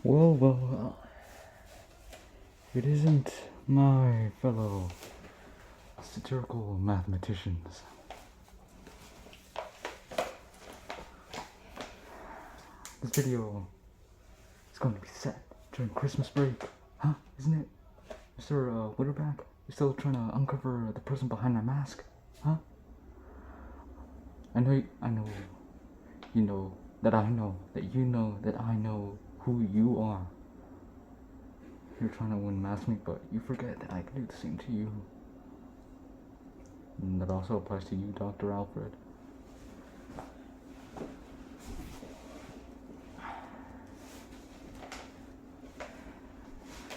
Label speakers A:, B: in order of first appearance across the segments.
A: Well, it isn't my fellow satirical mathematicians. This video is going to be set during Christmas break, huh? Isn't it? Mr. Witterbach, you're still trying to uncover the person behind that mask, huh? I know, you know that I know that you know that I know who you are. You're trying to win mask me, but you forget that I can do the same to you. And that also applies to you, Dr. Alfred.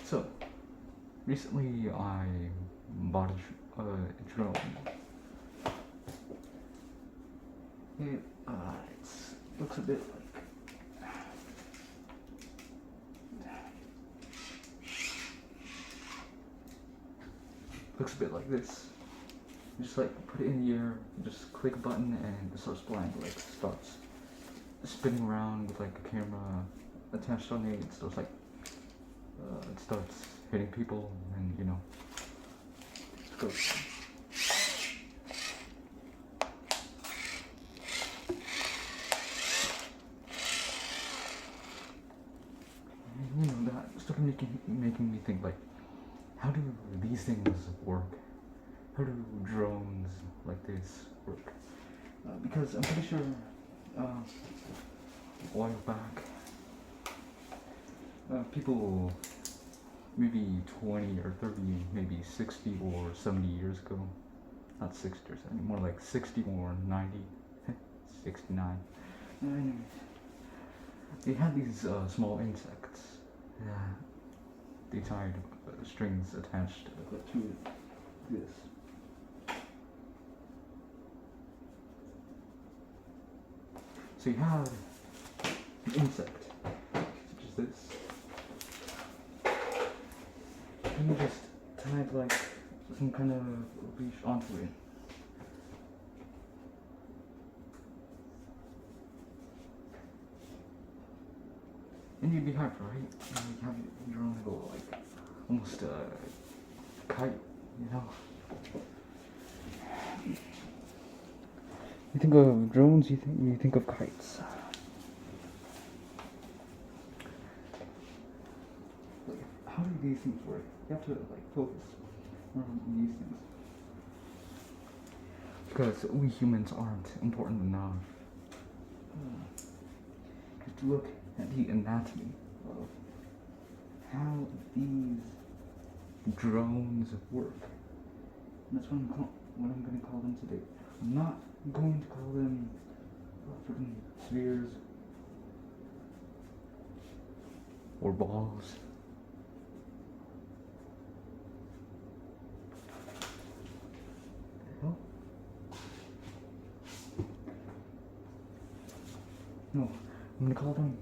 A: So, recently I bought a drone. It looks a bit like this. You just put it in the air, just click a button and it starts flying, starts spinning around with a camera attached on it. It starts it starts hitting people and it goes. That started making me think how do these things work? How do drones like this work? Because I'm pretty sure a while back, people maybe 20 or 30, maybe 60 or 70 years ago, not 60 or 70, more like 60 or 90, 69. Anyways, they had these small insects. They tied strings attached to this. So you have an insect, such as this, and you just tied some kind of leash onto it. And you'd be hyped, right? You have your own little, almost kite, You think of drones, you think of kites. How do these things work? You have to focus on these things. Because we humans aren't important enough. You have to look at the anatomy of how these drones work. And that's what I'm going to call them today. I'm not going to call them freaking spheres or balls. The hell? No, I'm going to call them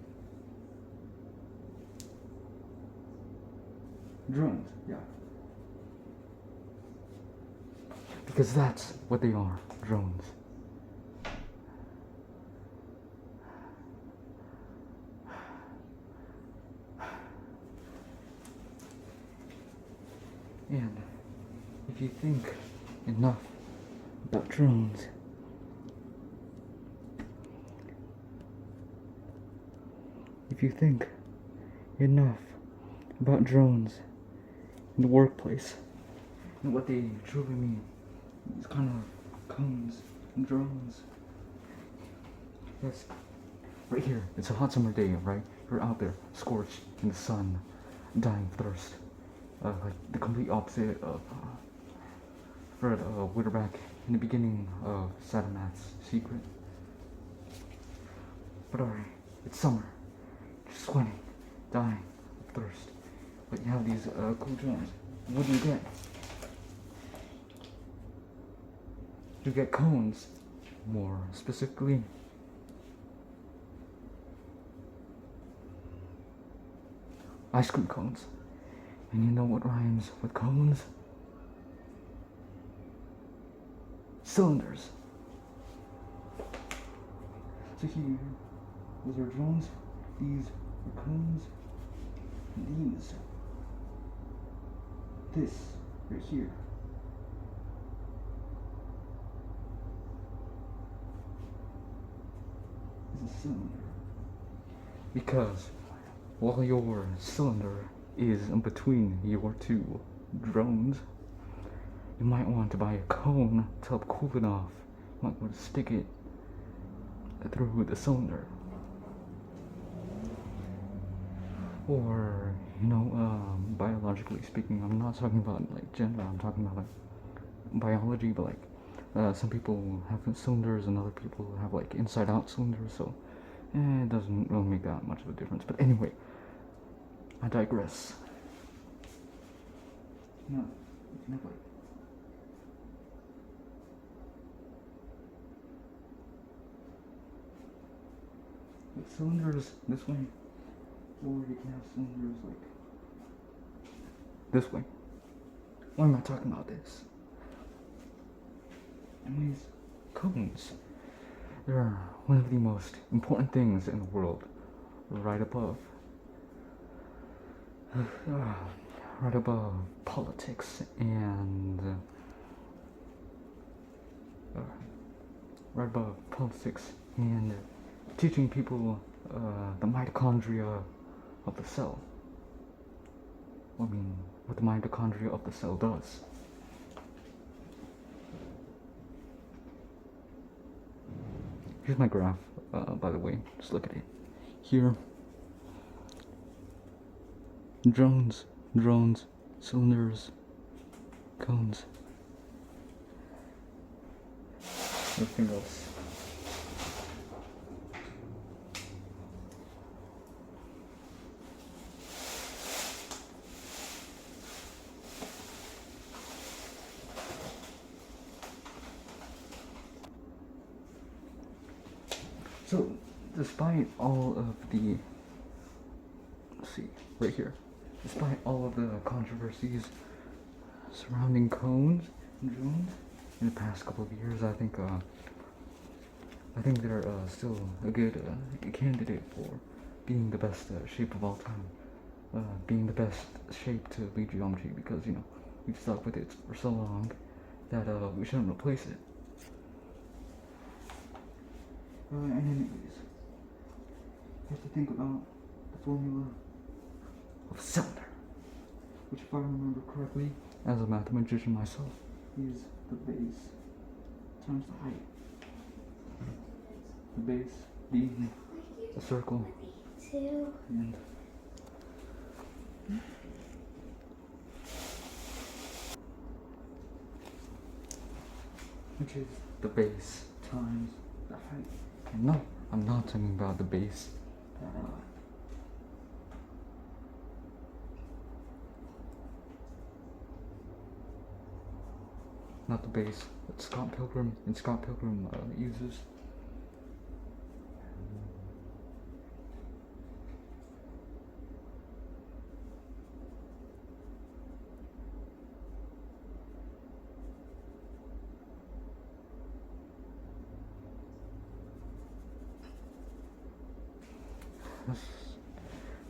A: drones, yeah. Because that's what they are, drones. And if you think enough about drones, in the workplace and what they truly mean, these kind of cones and drones. Yes, right here, it's a hot summer day, right? You're out there, scorched in the sun, dying of thirst. The complete opposite of Fred Witterbach in the beginning of Satirmath's Secret. But alright, it's summer. You're sweating, dying of thirst. But you have these cool drones. What do you get? You get cones, more specifically. Ice cream cones. And you know what rhymes with cones? Cylinders. So here, those are drones, these are cones, And this right here is a cylinder. Because while your cylinder is in between your two drones, you might want to buy a cone to help cool it off. You might want to stick it through the cylinder. Or, biologically speaking, I'm not talking about like gender, I'm talking about like biology, but like some people have cylinders and other people have like inside out cylinders, so it doesn't really make that much of a difference. But anyway, I digress. No, you can have like cylinders this way, or you can have cylinders like this way. Why am I talking about this? Anyways, cones. They're one of the most important things in the world, right above politics and teaching people the mitochondria of the cell. I mean, what the mitochondria of the cell does. Here's my graph, by the way, just look at it. Here, drones, cylinders, cones, everything else. So, despite all of the, let's see, right here, despite all of the controversies surrounding cones and drones in the past couple of years, I think they're still a good candidate for being the best shape of all time, being the best shape to lead geometry, because we've stuck with it for so long that we shouldn't replace it. And anyways, you have to think about the formula of cylinder, which, if I remember correctly, as a mathemagician myself, is the base times the height. The base being a circle, and which is the base times the height. And no, I'm not talking about the base. Not the base that Scott Pilgrim uses.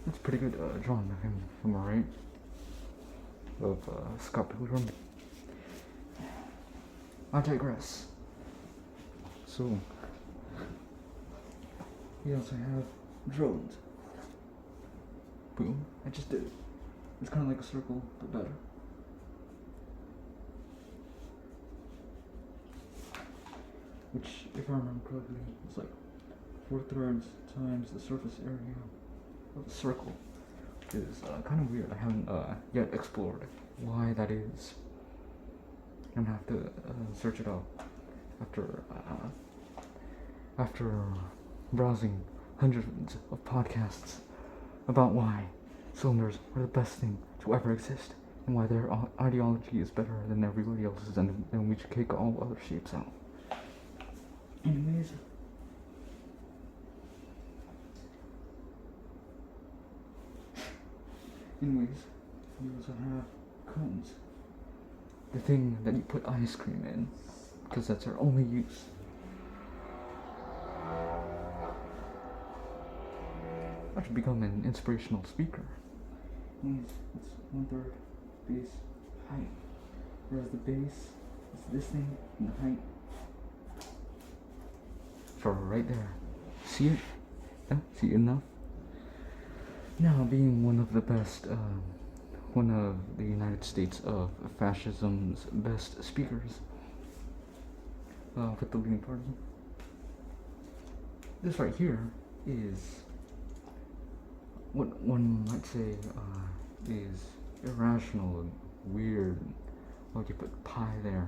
A: That's pretty good drawing of him, am I right? Of Scott Pilgrim. I digress. So, we also have drones. Boom, I just did it. It's kind of like a circle, but better. Which, if I remember correctly, is like 4/3 times the surface area of a circle. Is kind of weird. I haven't yet explored why that is. I'm gonna have to search it out after browsing hundreds of podcasts about why cylinders are the best thing to ever exist and why their ideology is better than everybody else's, and we should kick all other shapes out. Anyways. We also have cones. The thing that you put ice cream in, because that's our only use. I should become an inspirational speaker. means it's 1/3 base height. Whereas the base is this thing and the height. So right there. See it? Yeah, see it enough? Now, being one of the best, one of the United States of fascism's best speakers with the leading party, this right here is what one might say is irrational and weird. Like you put pi there.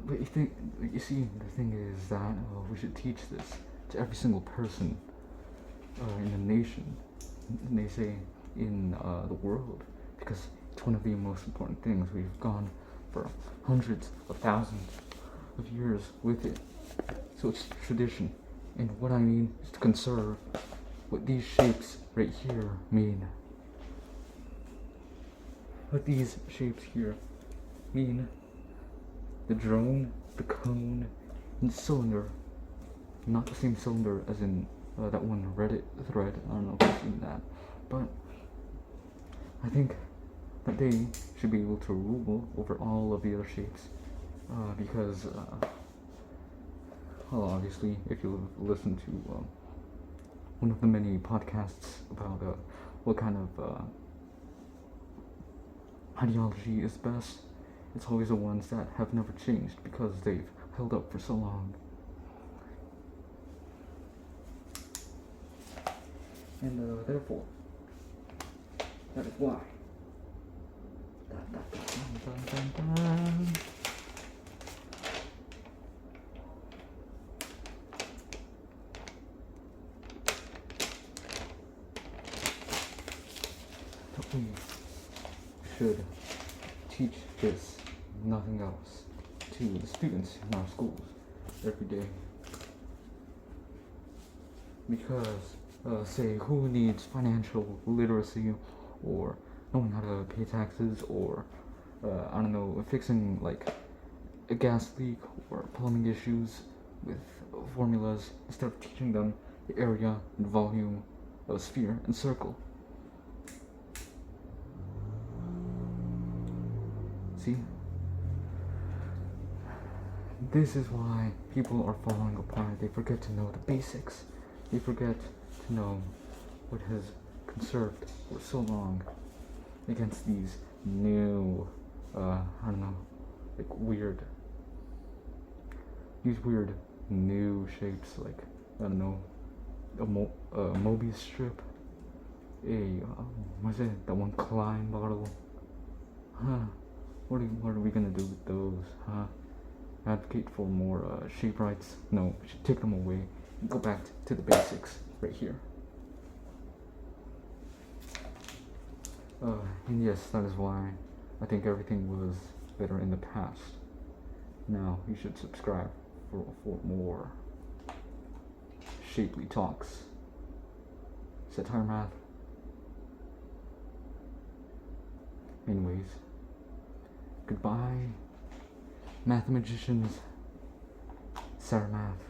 A: But you see, the thing is that we should teach this to every single person in the nation, and they say in the world, because it's one of the most important things. We've gone for hundreds of thousands of years with it, so it's tradition. And what I mean is to conserve what these shapes right here mean. What these shapes here mean: the drone, the cone, and the cylinder. Not the same cylinder as in that one Reddit thread. I don't know if you've seen that, but I think that they should be able to rule over all of the other shapes because, well, obviously, if you listen to one of the many podcasts about what kind of ideology is best, it's always the ones that have never changed because they've held up for so long. And therefore, that is why. That we should teach this, nothing else, to the students in our schools every day. Because say, who needs financial literacy or knowing how to pay taxes or I don't know, fixing like a gas leak or plumbing issues with formulas instead of teaching them the area and volume of a sphere and circle? See? This is why people are falling apart. They forget to know the basics. They forget to know what has conserved for so long against these new, I don't know, like these weird new shapes, like, I don't know, a Mobius strip, what's it, that one Klein bottle, huh? What are we gonna do with those, huh? Advocate for more shape rights? No, we should take them away and go back to the basics right here. And yes, that is why I think everything was better in the past. Now you should subscribe for more shapely talks. Satirmath. Anyways, goodbye, mathemagicians. Satirmath.